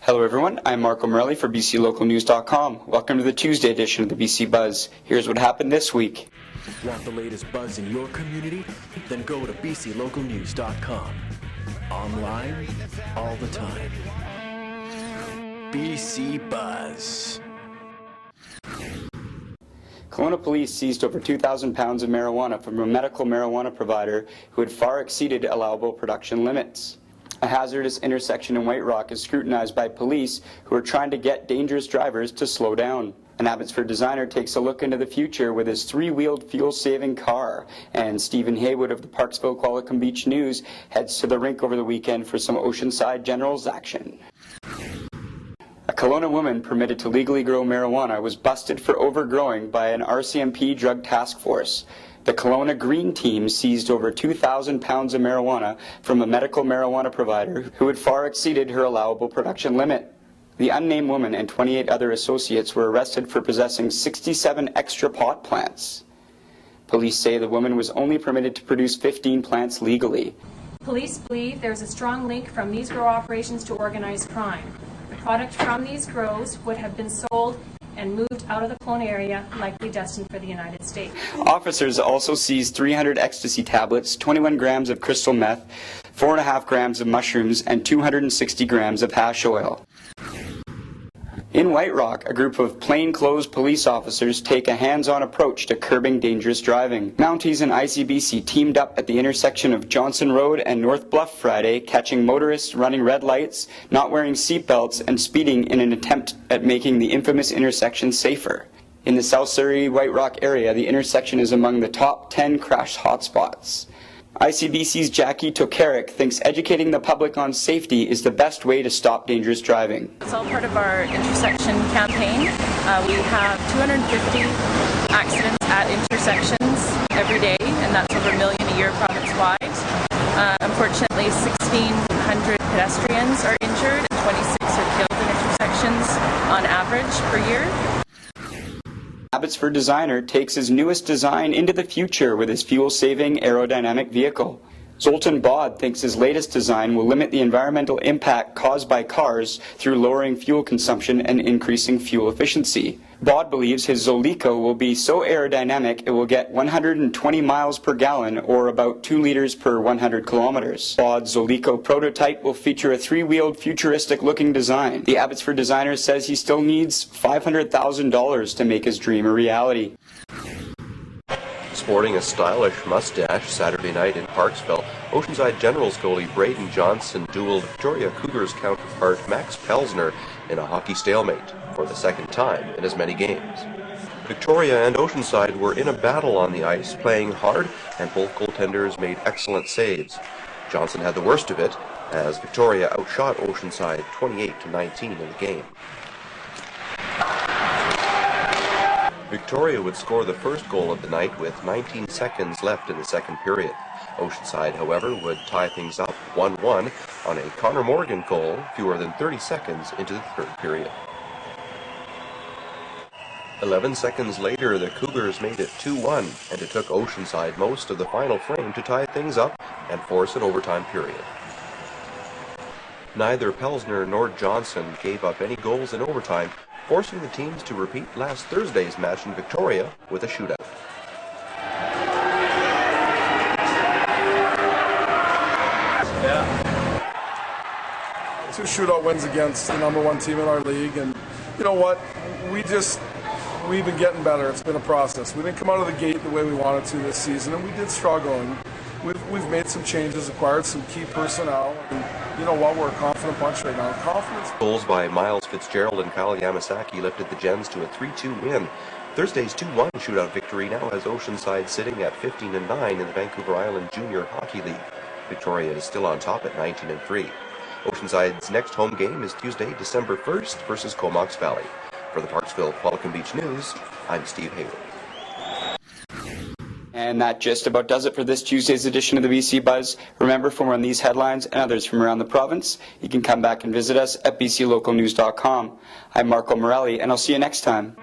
Hello everyone, I'm Marco Morelli for BCLocalNews.com. Welcome to the Tuesday edition of the BC Buzz. Here's what happened this week. Want the latest buzz in your community? Then go to BCLocalNews.com. Online, all the time. BC Buzz. Kelowna police seized over 2,000 pounds of marijuana from a medical marijuana provider who had far exceeded allowable production limits. A hazardous intersection in White Rock is scrutinized by police who are trying to get dangerous drivers to slow down. An Abbotsford designer takes a look into the future with his three-wheeled fuel-saving car. And Stephen Heywood of the Parksville Qualicum Beach News heads to the rink over the weekend for some Oceanside Generals action. A Kelowna woman permitted to legally grow marijuana was busted for overgrowing by an RCMP drug task force. The Kelowna Green Team seized over 2,000 pounds of marijuana from a medical marijuana provider who had far exceeded her allowable production limit. The unnamed woman and 28 other associates were arrested for possessing 67 extra pot plants. Police say the woman was only permitted to produce 15 plants legally. Police believe there is a strong link from these grow operations to organized crime. The product from these grows would have been sold and moved out of the Kelowna area, likely destined for the United States. Officers also seized 300 ecstasy tablets, 21 grams of crystal meth, 4.5 grams of mushrooms, and 260 grams of hash oil. In White Rock, a group of plainclothes police officers take a hands-on approach to curbing dangerous driving. Mounties and ICBC teamed up at the intersection of Johnson Road and North Bluff Friday, catching motorists running red lights, not wearing seatbelts, and speeding in an attempt at making the infamous intersection safer. In the South Surrey White Rock area, the intersection is among the top 10 crash hotspots. ICBC's Jackie Tokarik thinks educating the public on safety is the best way to stop dangerous driving. It's all part of our intersection campaign. We have 250 accidents at intersections every day, and that's over 1 million a year province-wide. Unfortunately, 1,600 pedestrians are injured and 26 are killed in intersections on average per year. Abbotsford designer takes his newest design into the future with his fuel-saving aerodynamic vehicle. Zoltan Bod thinks his latest design will limit the environmental impact caused by cars through lowering fuel consumption and increasing fuel efficiency. Bod believes his Zolico will be so aerodynamic it will get 120 miles per gallon, or about 2 liters per 100 kilometers. Bod's Zolico prototype will feature a three-wheeled, futuristic-looking design. The Abbotsford designer says he still needs $500,000 to make his dream a reality. Sporting a stylish mustache Saturday night in Parksville, Oceanside Generals goalie Braden Johnson dueled Victoria Cougars counterpart Max Pelsner in a hockey stalemate for the second time in as many games. Victoria and Oceanside were in a battle on the ice, playing hard, and both goaltenders made excellent saves. Johnson had the worst of it, as Victoria outshot Oceanside 28-19 in the game. Victoria would score the first goal of the night with 19 seconds left in the second period. Oceanside, however, would tie things up 1-1 on a Connor Morgan goal fewer than 30 seconds into the third period. 11 seconds later, the Cougars made it 2-1, and it took Oceanside most of the final frame to tie things up and force an overtime period. Neither Pelsner nor Johnson gave up any goals in overtime, forcing the teams to repeat last Thursday's match in Victoria with a shootout. Yeah. 2 shootout wins against the #1 team in our league, and you know what? We've been getting better. It's been a process. We didn't come out of the gate the way we wanted to this season, and we did struggle. And we've made some changes, acquired some key personnel, and you know what? We're a confident bunch right now. Confidence. Goals by Miles Fitzgerald and Kyle Yamasaki lifted the Gens to a 3-2 win. Thursday's 2-1 shootout victory now has Oceanside sitting at 15-9 in the Vancouver Island Junior Hockey League. Victoria is still on top at 19-3. Oceanside's next home game is Tuesday, December 1st versus Comox Valley. For the Parksville Qualicum Beach News, I'm Steve Heywood. And that just about does it for this Tuesday's edition of the BC Buzz. Remember, for more on these headlines and others from around the province, you can come back and visit us at bclocalnews.com. I'm Marco Morelli, and I'll see you next time.